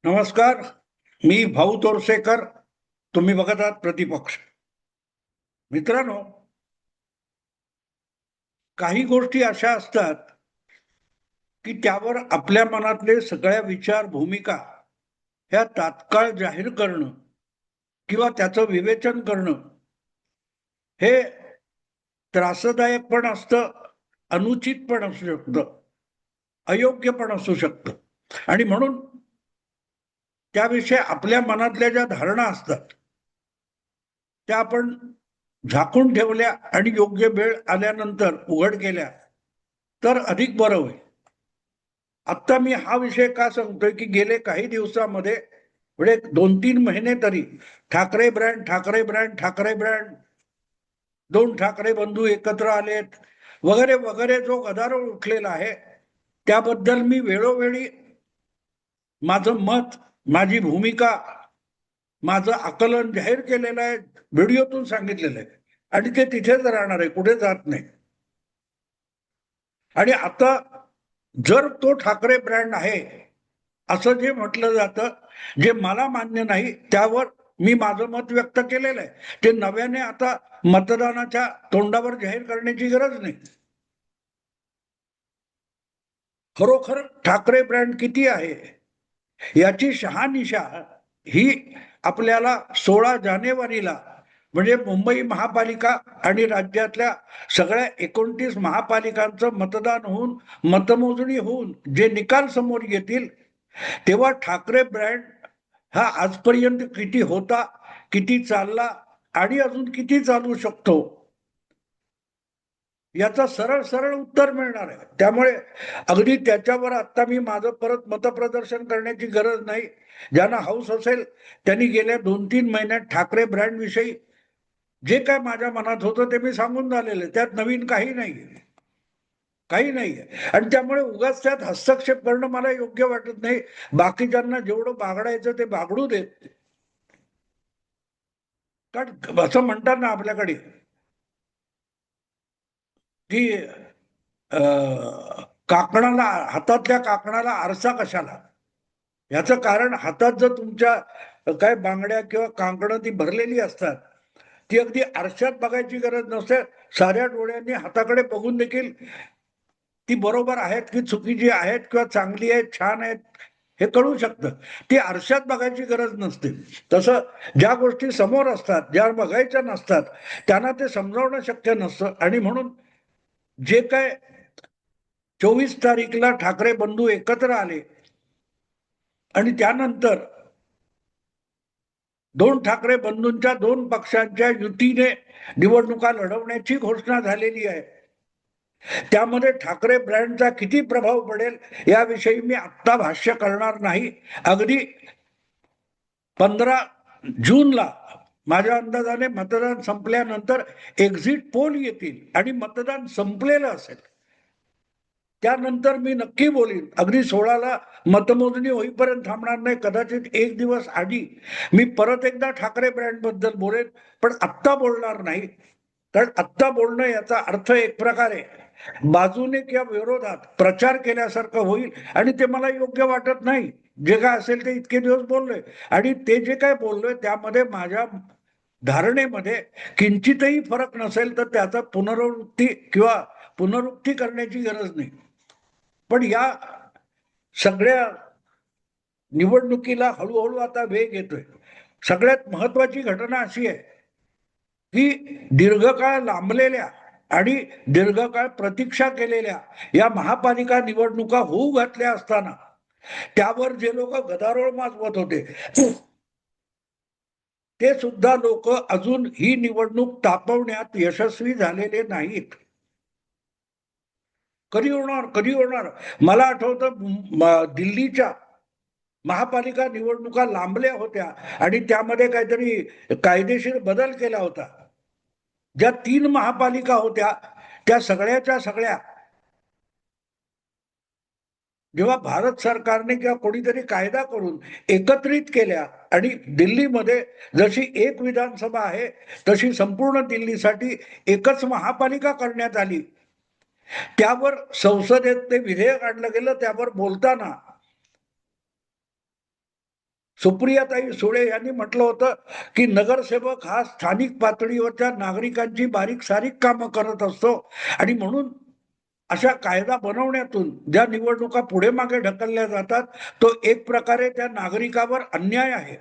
नमस्कार. मी भाऊ तोरसेकर. तुम्ही बघत आहात प्रतिपक्ष. मित्रांनो, काही गोष्टी अशा असतात की त्यावर आपल्या मनातले सगळ्या विचार, भूमिका ह्या तात्काळ जाहीर करणं किंवा त्याचं विवेचन करणं हे त्रासदायक पण असतं, अनुचित पण असू शकतं, अयोग्य पण असू शकतं. आणि म्हणून त्याविषयी आपल्या मनातल्या ज्या धारणा असतात त्या आपण झाकून ठेवल्या आणि योग्य वेळ आल्यानंतर उघड केल्या तर अधिक बरं होईल. आत्ता मी हा विषय का सांगतोय की गेले काही दिवसामध्ये म्हणजे 2-3 महिने तरी Thackeray brand, Thackeray brand, Thackeray brand, 2 Thackeray बंधू एकत्र आलेत वगैरे वगैरे जो गदारोळ उठलेला आहे त्याबद्दल मी वेळोवेळी माझं मत, माझी भूमिका, माझं आकलन जाहीर केलेलं आहे, व्हिडिओतून सांगितलेलं आहे आणि ते तिथेच राहणार आहे, कुठे जात नाही. आणि आता जर तो ठाकरे ब्रँड आहे असं जे म्हटलं जातं, जे मला मान्य नाही त्यावर मी माझं मत व्यक्त केलेलं आहे. ते नव्याने आता मतदानाच्या तोंडावर जाहीर करण्याची गरज नाही. खरोखर ठाकरे ब्रँड किती आहे याची शहानिशा ही आपल्याला 16 जानेवारीला म्हणजे मुंबई महापालिका आणि राज्यातल्या सगळ्या 29 महापालिकांचं मतदान होऊन मतमोजणी होऊन जे निकाल समोर येतील तेव्हा ठाकरे ब्रँड हा आजपर्यंत किती होता, किती चालला आणि अजून किती चालू शकतो याचं सरळ सरळ उत्तर मिळणार आहे. त्यामुळे अगदी त्याच्यावर आता मी माझं परत मतप्रदर्शन करण्याची गरज नाही. ज्यांना हौस असेल त्यांनी गेल्या 2-3 महिन्यात ठाकरे ब्रँड विषयी जे काय माझ्या मनात होतं ते मी सांगून झालेलं, त्यात नवीन काही नाही, काही नाहीये. आणि त्यामुळे उगाच त्यात हस्तक्षेप करणं मला योग्य वाटत नाही. बाकीच्यांना जेवढं बागडायचं ते बागडू देत. कारण असं म्हणतात ना आपल्याकडे की काकणाला, हातातल्या काकणाला आरसा कशाला. याचं कारण हातात जर तुमच्या काय बांगड्या किंवा कांकणं ती भरलेली असतात ती अगदी आरशात बघायची गरज नसते. साऱ्या डोळ्यांनी हाताकडे बघून देखील ती बरोबर आहेत की चुकीची आहेत किंवा चांगली आहेत, छान आहेत हे कळू शकतं. ती आरशात बघायची गरज नसते. तसं ज्या गोष्टी समोर असतात, ज्या बघायच्या नसतात त्यांना ते समजावणं शक्य नसतं. आणि म्हणून जे काय 24 तारीखला ठाकरे बंधू एकत्र आले आणि त्यानंतर 2 ठाकरे बंधूंच्या 2 पक्षांच्या युतीने निवडणुका लढवण्याची घोषणा झालेली आहे. त्यामध्ये ठाकरे ब्रँडचा किती प्रभाव पडेल याविषयी मी आत्ता भाष्य करणार नाही. अगदी 15 जूनला माझ्या अंदाजाने मतदान संपल्यानंतर एक्झिट पोल येतील आणि मतदान संपलेलं असेल त्यानंतर मी नक्की बोलीन. अगदी 16ला मतमोजणी होईपर्यंत थांबणार नाही. कदाचित एक दिवस आधी मी परत एकदा ठाकरे ब्रँड बद्दल बोलेन, पण आत्ता बोलणार नाही. कारण आत्ता बोलणं याचा अर्थ एक प्रकारे बाजूने किंवा विरोधात प्रचार केल्यासारखं होईल आणि ते मला योग्य वाटत नाही. जे काय असेल ते इतके दिवस बोललोय आणि ते जे काय बोललोय त्यामध्ये माझ्या धारणेमध्ये किंचितही फरक नसेल तर त्याचा पुनरावृत्ती किंवा पुनरुक्ती करण्याची गरज नाही. पण या सगळ्या निवडणुकीला हळूहळू आता वेग येतोय. सगळ्यात महत्वाची घटना अशी आहे की दीर्घकाळ लांबलेल्या आणि दीर्घकाळ प्रतीक्षा केलेल्या या महापालिका निवडणुका होऊ घातल्या असताना त्यावर जे लोक गदारोळ माजवत होते ते सुद्धा लोक अजून ही निवडणूक तापवण्यात यशस्वी झालेले नाहीत. कधी होणार, कधी होणार. मला आठवतं दिल्लीच्या महापालिका निवडणुका लांबल्या होत्या आणि त्यामध्ये काहीतरी कायदेशीर बदल केला होता. ज्या 3 महापालिका होत्या त्या सगळ्याच्या सगळ्या जेव्हा भारत सरकारने किंवा कोणीतरी कायदा करून एकत्रित केल्या आणि दिल्लीमध्ये जशी एक विधानसभा आहे तशी संपूर्ण दिल्लीसाठी एकच महापालिका करण्यात आली. त्यावर संसदेत ते विधेयक आणलं गेलं. त्यावर बोलताना सुप्रियाताई सुळे यांनी म्हटलं होतं की नगरसेवक हा स्थानिक पातळीवरच्या नागरिकांची बारीक सारीक कामं करत असतो आणि म्हणून अशा कायदा बनवण्यातून ज्या निवडणुका पुढे मागे ढकलल्या जातात तो एक प्रकारे त्या नागरिकावर अन्याय आहे.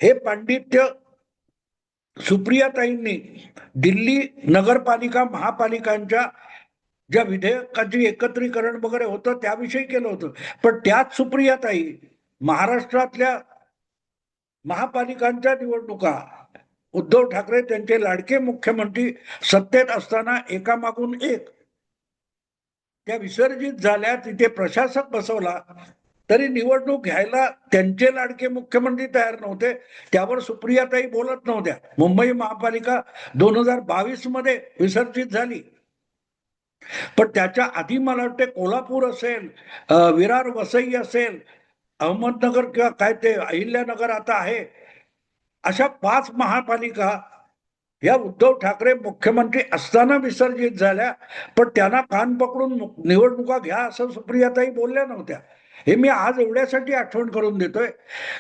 हे पांडित्य सुप्रियाताईंनी दिल्ली नगरपालिका महापालिकांच्या ज्या विधेयकाची एकत्रीकरण वगैरे होतं त्याविषयी केलं होतं. पण त्याच सुप्रियाताई महाराष्ट्रातल्या महापालिकांच्या निवडणुका उद्धव ठाकरे त्यांचे लाडके मुख्यमंत्री सत्तेत असताना एकामागून एक त्या विसर्जित झाल्या, तिथे प्रशासक बसवला तरी निवडणूक घ्यायला त्यांचे लाडके मुख्यमंत्री तयार नव्हते. त्यावर सुप्रियाताई बोलत नव्हत्या. मुंबई महापालिका 2022 मध्ये विसर्जित झाली. पण त्याच्या आधी मला वाटते कोल्हापूर असेल, विरार वसई असेल, अहमदनगर किंवा काय ते अहिल्यानगर आता आहे, अशा 5 महापालिका या उद्धव ठाकरे मुख्यमंत्री असताना विसर्जित झाल्या. पण त्यांना कान पकडून निवडणुका घ्या असं सुप्रियाताई बोलल्या नव्हत्या. हे मी आज एवढ्यासाठी आठवण करून देतोय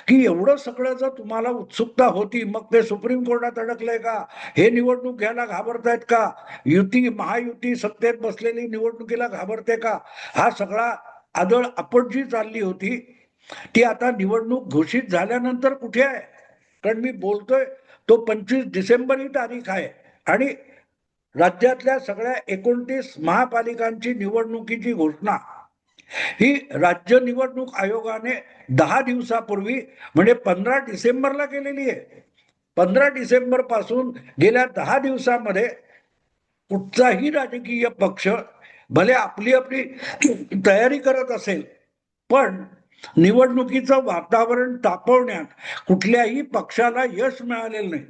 की एवढं सगळं जर तुम्हाला उत्सुकता होती, मग ते सुप्रीम कोर्टात अडकलंय का, हे निवडणूक घ्यायला घाबरतायत का, युती महायुती सत्तेत बसलेली निवडणुकीला घाबरते का, हा सगळा आदळ आपट जी चालली होती ती आता निवडणूक घोषित झाल्यानंतर कुठे आहे. कारण मी बोलतोय तो 25 डिसेंबर ही तारीख आहे आणि राज्यातल्या सगळ्या 29 महापालिकांची निवडणुकीची घोषणा ही राज्य निवडणूक आयोगाने 10 दिवसापूर्वी म्हणजे 15 डिसेंबरला केलेली आहे. 15 डिसेंबर पासून गेल्या 10 दिवसामध्ये कुठचाही राजकीय पक्ष भले आपली आपली तयारी करत असेल, पण निवडणुकीचं वातावरण तापवण्यात कुठल्याही पक्षाला यश मिळालेलं नाही.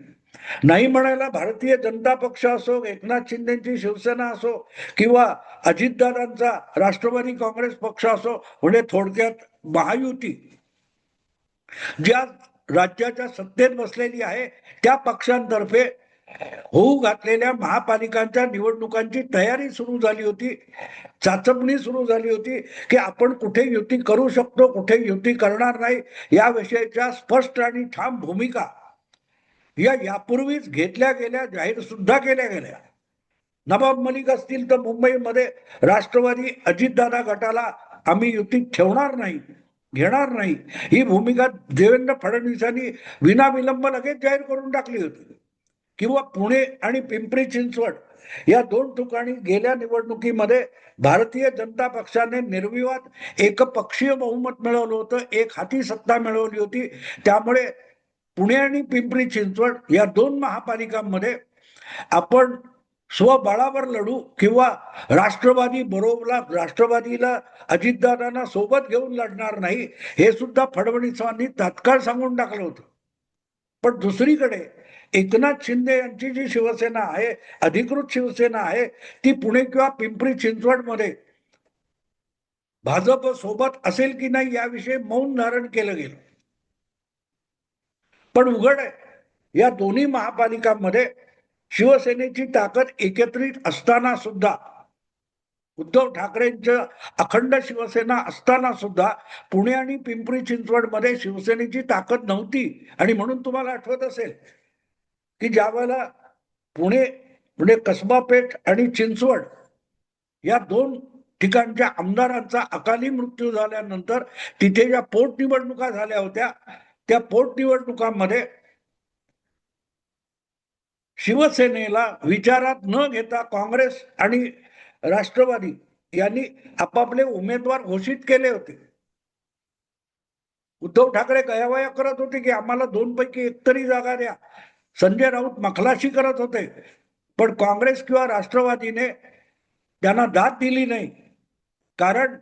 नाही म्हणायला भारतीय जनता पक्ष असो, एकनाथ शिंदेची शिवसेना असो किंवा अजितदादांचा राष्ट्रवादी काँग्रेस पक्ष असो, म्हणजे थोडक्यात महायुती ज्या राज्याच्या सत्तेत बसलेली आहे त्या पक्षांतर्फे होऊ घातलेल्या महापालिकांच्या निवडणुकांची तयारी सुरू झाली होती, चाचपणी सुरू झाली होती की आपण कुठे युती करू शकतो, कुठे युती करणार नाही, याविषयीच्या स्पष्ट आणि ठाम भूमिका यापूर्वीच घेतल्या गेल्या, जाहीर सुद्धा केल्या गेल्या. नवाब मलिक असतील तर मुंबईमध्ये राष्ट्रवादी अजितदादा गटाला आम्ही युतीत ठेवणार नाही, घेणार नाही, ही भूमिका देवेंद्र फडणवीसांनी विनाविलंब लगेच जाहीर करून टाकली होती. किंवा पुणे आणि पिंपरी चिंचवड या 2 ठिकाणी गेल्या निवडणुकीमध्ये भारतीय जनता पक्षाने निर्विवाद एकपक्षीय बहुमत मिळवलं होतं, एक हाती सत्ता मिळवली होती. त्यामुळे पुणे आणि पिंपरी चिंचवड या 2 महापालिकांमध्ये आपण स्वबळावर लढू किंवा राष्ट्रवादीला अजितदादांना सोबत घेऊन लढणार नाही, हे सुद्धा फडणवीसांनी तात्काळ सांगून टाकलं होतं. पण दुसरीकडे एकनाथ शिंदे यांची जी शिवसेना आहे, अधिकृत शिवसेना आहे, ती पुणे किंवा पिंपरी चिंचवड मध्ये भाजप सोबत असेल की नाही याविषयी मौन धारण केलं गेलं. पण उघड आहे, या दोन्ही महापालिकांमध्ये शिवसेनेची ताकद एकत्रित असताना सुद्धा, उद्धव ठाकरेंचं अखंड शिवसेना असताना सुद्धा पुणे आणि पिंपरी चिंचवड मध्ये शिवसेनेची ताकद नव्हती. आणि म्हणून तुम्हाला आठवत असेल की ज्या वेळेला पुणे म्हणजे कसबा पेठ आणि चिंचवड या 2 ठिकाणच्या आमदारांचा अकाली मृत्यू झाल्यानंतर तिथे ज्या पोटनिवडणुका झाल्या होत्या, त्या पोटनिवडणुकांमध्ये शिवसेनेला विचारात न घेता काँग्रेस आणि राष्ट्रवादी यांनी आपापले उमेदवार घोषित केले होते. उद्धव ठाकरे गयावया करत होते की आम्हाला 2 पैकी एक तरी जागा द्या. संजय राऊत मखलाशी करत होते, पण काँग्रेस किंवा राष्ट्रवादीने त्यांना दाद दिली नाही. कारण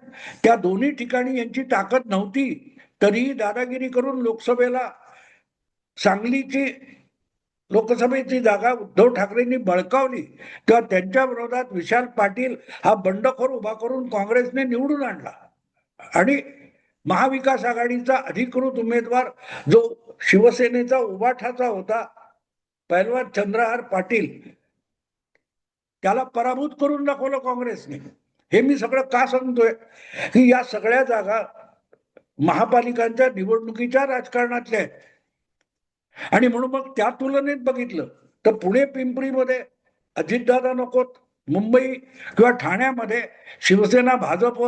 त्या दोन्ही ठिकाणी यांची ताकद नव्हती. तरीही दादागिरी करून लोकसभेला सांगलीची लोकसभेची जागा उद्धव ठाकरेंनी बळकावली, तेव्हा त्यांच्या विरोधात विशाल पाटील हा बंडखोर उभा करून काँग्रेसने निवडून आणला आणि महाविकास आघाडीचा अधिकृत उमेदवार जो शिवसेनेचा उभाठाचा होता पैलवान चंद्रहार पाटील, त्याला पराभूत करून दाखवलं काँग्रेसने. हे मी सगळं का सांगतोय की या सगळ्या जागा महापालिकांच्या निवडणुकीच्या राजकारणातले आहेत. आणि म्हणून मग त्या तुलनेत बघितलं तर पुणे पिंपरीमध्ये अजितदादा नकोत, मुंबई किंवा ठाण्यामध्ये शिवसेना भाजप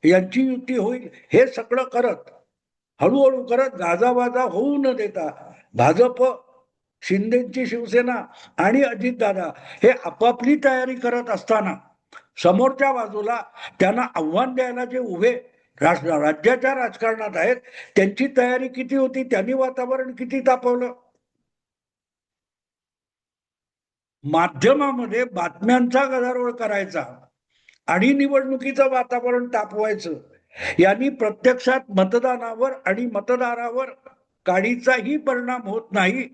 यांची युती होईल, हे सगळं करत हळूहळू करत गाजावाजा होऊ न देता भाजप, शिंदेची शिवसेना आणि अजितदादा हे आपापली तयारी करत असताना समोरच्या बाजूला त्यांना आव्हान द्यायला जे उभे राज्याच्या राजकारणात आहेत त्यांची तयारी किती होती, त्यांनी वातावरण किती तापवलं. माध्यमामध्ये बातम्यांचा गदारोळ करायचा आणि निवडणुकीचं वातावरण तापवायचं, यांनी प्रत्यक्षात मतदानावर आणि मतदारावर काडीचाही परिणाम होत नाही.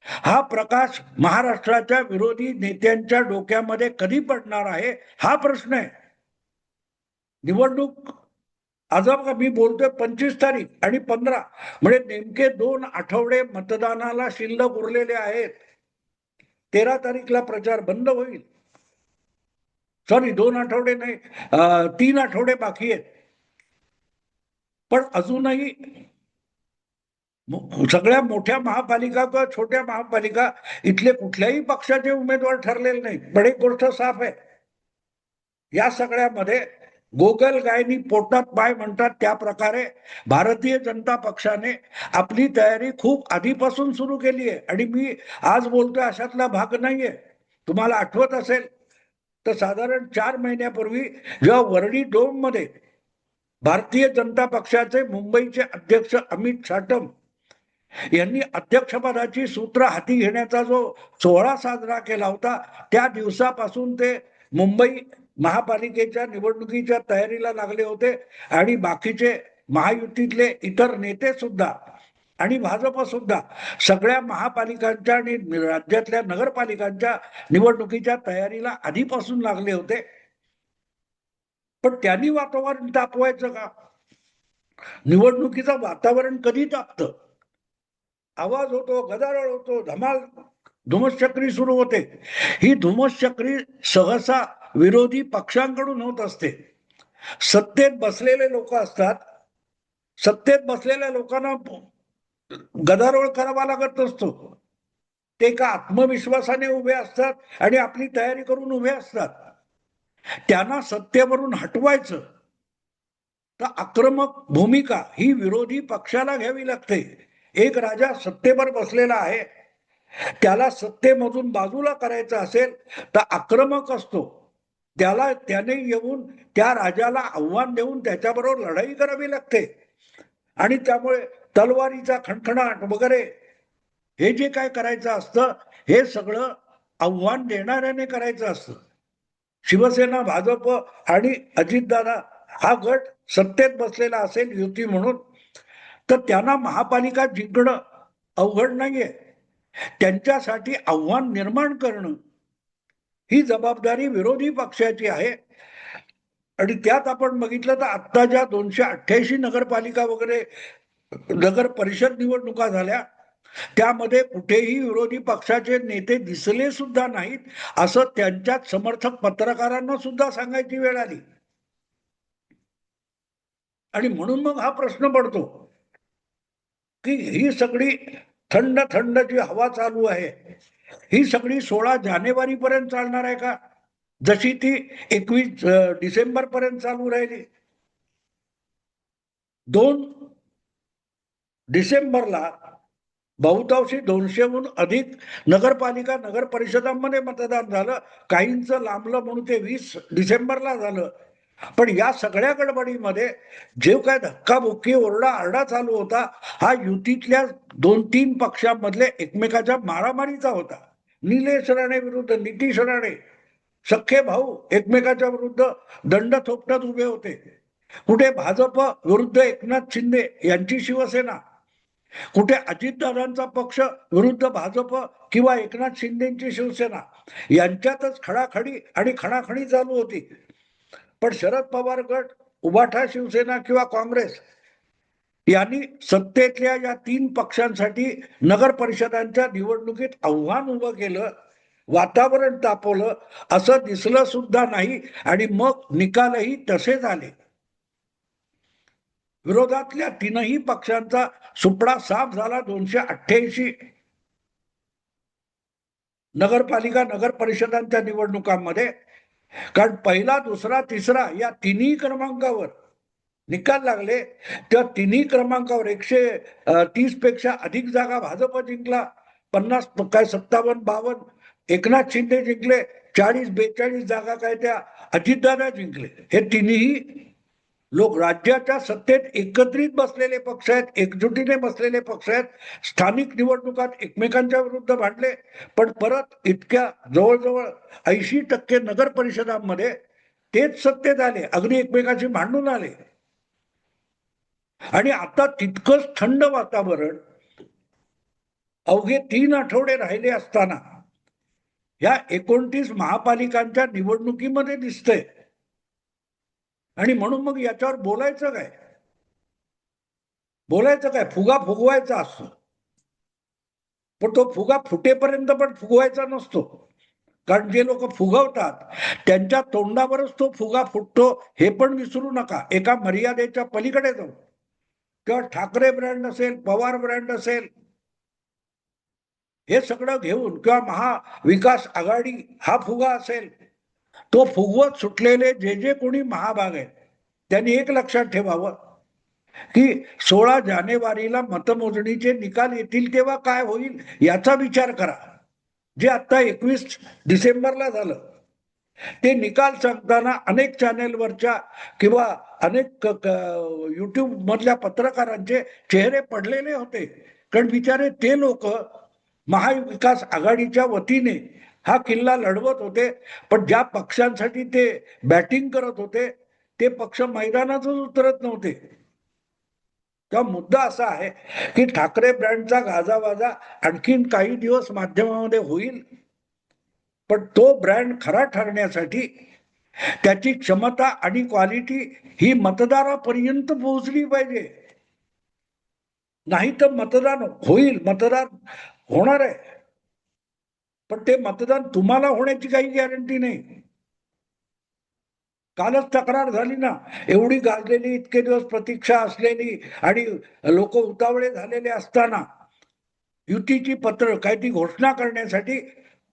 हा प्रकाश महाराष्ट्राच्या विरोधी नेत्यांच्या डोक्यामध्ये कधी पडणार आहे, हा प्रश्न आहे. निवडणूक आज मी बोलतोय 25 तारीख आणि 15 म्हणजे नेमके 2 आठवडे मतदानाला शिल्लक उरलेले आहेत. 13 तारीखला प्रचार बंद होईल. सॉरी 2 आठवडे नाही, 3 आठवडे बाकी आहेत. पण अजूनही सगळ्या मोठ्या महापालिका किंवा छोट्या महापालिका इथले कुठल्याही पक्षाचे उमेदवार ठरलेले नाही. पण एक गोष्ट साफ आहे, या सगळ्यामध्ये गोगल गायनी पोटात पाय म्हणतात त्या प्रकारे भारतीय जनता पक्षाने आपली तयारी खूप आधीपासून सुरू केली आहे. आणि मी आज बोलतोय अशातला भाग नाहीये. तुम्हाला आठवत असेल तर साधारण 4 महिन्यापूर्वी जेव्हा वर्डी डोम मध्ये भारतीय जनता पक्षाचे मुंबईचे अध्यक्ष अमित साटम यांनी अध्यक्षपदाची सूत्र हाती घेण्याचा जो सोहळा साजरा केला होता, त्या दिवसापासून ते मुंबई महापालिकेच्या निवडणुकीच्या तयारीला लागले होते. आणि बाकीचे महायुतीतले इतर नेते सुद्धा आणि भाजप सुद्धा सगळ्या महापालिकांच्या आणि राज्यातल्या नगरपालिकांच्या निवडणुकीच्या तयारीला आधीपासून लागले होते. पण त्यांनी वातावरण तापवायचं का? निवडणुकीचं वातावरण कधी तापतं? आवाज होतो, गदारोळ होतो, धमाल धुमश्चक्री सुरू होते. ही धुमश्चक्री सहसा विरोधी पक्षांकडून होत असते. सत्तेत बसलेले लोक असतात, सत्तेत बसलेल्या लोकांना गदारोळ करावा लागत नसतो. ते का आत्मविश्वासाने उभे असतात आणि आपली तयारी करून उभे असतात. त्यांना सत्तेवरून हटवायचं तर आक्रमक भूमिका ही विरोधी पक्षाला घ्यावी लागते. एक राजा सत्तेवर बसलेला आहे, त्याला सत्तेमधून बाजूला करायचं असेल तर आक्रमक असतो. त्याने येऊन त्या राजाला आव्हान देऊन त्याच्याबरोबर लढाई करावी लागते. आणि त्यामुळे तलवारीचा खणखणाट वगैरे हे जे काय करायचं असतं हे सगळं आव्हान देणाऱ्याने करायचं असतं. शिवसेना, भाजप आणि अजितदादा हा गट सत्तेत बसलेला असेल युती म्हणून, तर त्यांना महापालिका जिंकणं अवघड नाहीये. त्यांच्यासाठी आव्हान निर्माण करणं ही जबाबदारी विरोधी पक्षाची आहे. आणि त्यात आपण बघितलं तर आता ज्या 288 नगरपालिका वगैरे नगर परिषद निवडणुका झाल्या त्यामध्ये कुठेही विरोधी पक्षाचे नेते दिसले सुद्धा नाहीत, असं त्यांच्यात समर्थक पत्रकारांना सुद्धा सांगायची वेळ आली. आणि म्हणून मग हा प्रश्न पडतो की ही सगळी थंड थंड जी हवा चालू आहे ही सगळी 16 जानेवारी पर्यंत चालणार आहे का, जशी ती 21 डिसेंबर पर्यंत चालू राहिली? 2 डिसेंबरला बहुतांशी 200हून अधिक नगरपालिका नगर परिषदांमध्ये मतदान झालं. काहींचं लांबलं म्हणून ते 20 डिसेंबरला झालं. पण या सगळ्या गडबडीमध्ये जे काय धक्काबुक्की ओरडा आरडा चालू होता हा युतीतल्या 2-3 पक्षांमधले एकमेकाच्या मारामारीचा होता. निलेश राणे विरुद्ध नितीश राणे, सख्खे भाऊ एकमेकाच्या विरुद्ध दंड थोपटत उभे होते. कुठे भाजप विरुद्ध एकनाथ शिंदे यांची शिवसेना, कुठे अजितदादांचा पक्ष विरुद्ध भाजप किंवा एकनाथ शिंदेची शिवसेना, यांच्यातच खडाखडी आणि खणाखणी चालू होती. पण शरद पवार गट, उभाठा शिवसेना किंवा काँग्रेस यांनी सत्तेतल्या या 3 पक्षांसाठी नगर परिषदांच्या निवडणुकीत आव्हान उभं केलं, वातावरण तापवलं, असं दिसलं सुद्धा नाही. आणि मग निकालही तसे झाले. विरोधातल्या तीनही पक्षांचा सुपडा साफ झाला 288 नगरपालिका नगर परिषदांच्या निवडणुकांमध्ये. कारण पहिला दुसरा तिसरा या तिन्ही क्रमांकावर निकाल लागले. त्या तिन्ही क्रमांकावर 130 पेक्षा अधिक जागा भाजप जिंकला, 50 काय 57-52 एकनाथ शिंदे जिंकले, 40-42 जागा काय त्या अजितदादा जिंकले. हे तिन्ही लोक राज्याच्या सत्तेत एकत्रित बसलेले पक्ष आहेत, एकजुटीने बसलेले पक्ष आहेत. स्थानिक निवडणुकात एकमेकांच्या विरुद्ध भांडले, पण परत इतक्या जवळजवळ 80% नगर परिषदांमध्ये तेच सत्तेत आले, अगदी एकमेकांशी भांडून आले. आणि आता तितकंच थंड वातावरण अवघे 3 आठवडे राहिले असताना या 29 महापालिकांच्या निवडणुकीमध्ये दिसतंय. आणि म्हणून मग याच्यावर बोलायचं काय, फुगा फुगवायचा असतो, पण तो फुगा फुटेपर्यंत पण फुगवायचा नसतो. कारण जे लोक फुगवतात त्यांच्या तोंडावरच तो फुगा फुटतो, हे पण विसरू नका. एका मर्यादेच्या पलीकडे जाऊ, किंवा ठाकरे ब्रँड असेल, पवार ब्रँड असेल, हे सगळं घेऊन, किंवा महाविकास आघाडी हा फुगा असेल, तो फुगवत सुटलेले जे जे कोणी महाभाग आहेत त्यांनी एक लक्षात ठेवावं की 16 जानेवारीला मतमोजणीचे निकाल येतील तेव्हा काय होईल याचा विचार करा. जे आता 21 डिसेंबरला झालं ते निकाल सांगताना अनेक चॅनेलवरच्या किंवा अनेक युट्यूब मधल्या पत्रकारांचे चेहरे पडलेले होते. कारण बिचारे ते लोक महाविकास आघाडीच्या वतीने हा किल्ला लढवत होते, पण ज्या पक्षांसाठी ते बॅटिंग करत होते ते पक्ष मैदानातच उतरत नव्हते. तेव्हा मुद्दा असा आहे की ठाकरे ब्रँडचा गाजावाजा आणखीन काही दिवस माध्यमामध्ये होईल, पण तो ब्रँड खरा ठरण्यासाठी त्याची क्षमता आणि क्वालिटी ही मतदारापर्यंत पोहोचली पाहिजे. नाही तर मतदान होईल, मतदान होणार आहे, पण ते मतदान तुम्हाला होण्याची काही गॅरंटी नाही. कालच तक्रार झाली ना, एवढी गाजलेली, इतके दिवस प्रतीक्षा असलेली आणि लोक उतावळे झालेले असताना युतीची पत्र काय ती घोषणा करण्यासाठी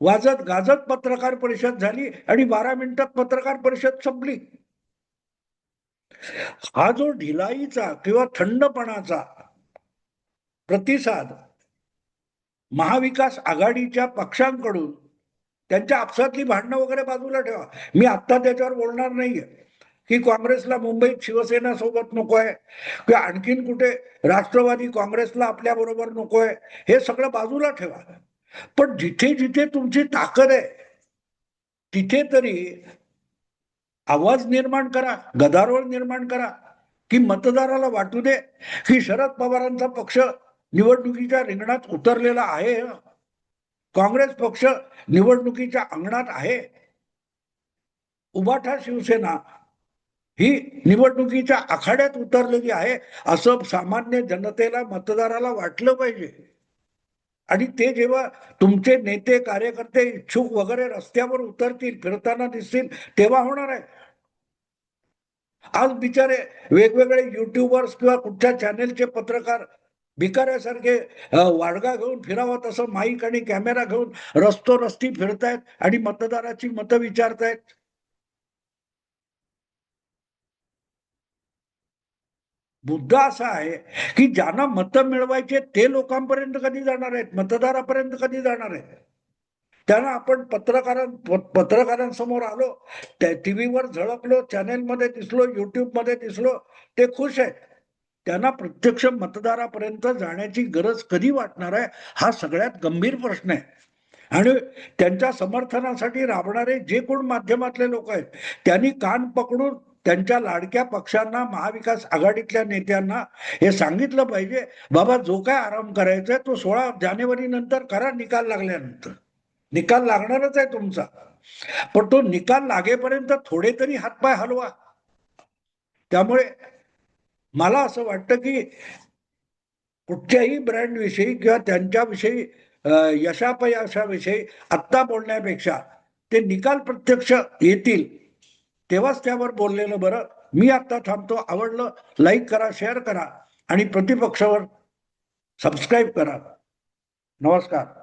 वाजत गाजत पत्रकार परिषद झाली आणि 12 मिनिटात पत्रकार परिषद संपली. हा जो ढिलाईचा किंवा थंडपणाचा प्रतिसाद महाविकास आघाडीच्या पक्षांकडून, त्यांच्या आपसातली भांडणं वगैरे बाजूला ठेवा, मी आत्ता त्याच्यावर बोलणार नाहीये की काँग्रेसला मुंबईत शिवसेना सोबत नकोय किंवा आणखीन कुठे राष्ट्रवादी काँग्रेसला आपल्या बरोबर नकोय, हे सगळं बाजूला ठेवा. पण जिथे जिथे तुमची ताकद आहे तिथे तरी आवाज निर्माण करा, गदारोळ निर्माण करा, की मतदाराला वाटू दे की शरद पवारांचा पक्ष निवडणुकीच्या रिंगणात उतरलेला आहे, काँग्रेस पक्ष निवडणुकीच्या अंगणात आहे, उभाठा शिवसेना ही निवडणुकीच्या आखाड्यात उतरलेली आहे, असं सामान्य जनतेला, मतदाराला वाटलं पाहिजे. आणि ते जेव्हा तुमचे नेते कार्यकर्ते इच्छुक वगैरे रस्त्यावर उतरतील, फिरताना दिसतील, तेव्हा होणार आहे. आज बिचारे वेगवेगळे युट्यूबर्स किंवा कुठच्या चॅनेलचे पत्रकार भिकाऱ्यासारखे वाडगा घेऊन फिरावं तसं माईक आणि कॅमेरा घेऊन रस्ती फिरतायत आणि मतदाराची मतं विचारतायत. मुद्दा असा आहे की ज्यांना मतं मिळवायचे ते लोकांपर्यंत कधी जाणार आहेत, मतदारापर्यंत कधी जाणार आहेत. त्यांना आपण पत्रकारांसमोर आलो, टीव्हीवर झळकलो, चॅनेलमध्ये दिसलो, युट्यूबमध्ये दिसलो, ते खुश आहेत. त्यांना प्रत्यक्ष मतदारापर्यंत जाण्याची गरज कधी वाटणार आहे, हा सगळ्यात गंभीर प्रश्न आहे. आणि त्यांच्या समर्थनासाठी राबणारे जे कोण माध्यमातले लोक आहेत त्यांनी कान पकडून त्यांच्या लाडक्या पक्षांना, महाविकास आघाडीतल्या नेत्यांना हे सांगितलं पाहिजे, बाबा जो काय आराम करायचा आहे तो 16 जानेवारी नंतर करा, निकाल लागल्यानंतर. निकाल लागणारच आहे तुमचा, पण तो निकाल लागेपर्यंत थोडे तरी हातपाय हलवा. त्यामुळे मला असं वाटतं की कुठच्याही ब्रँड विषयी किंवा त्यांच्याविषयी यशापयशाविषयी आत्ता बोलण्यापेक्षा ते निकाल प्रत्यक्ष येतील तेव्हाच त्यावर बोललेलं बरं. मी आता थांबतो. आवडलं लाईक करा, शेअर करा आणि प्रतिपक्षावर सबस्क्राईब करा. नमस्कार.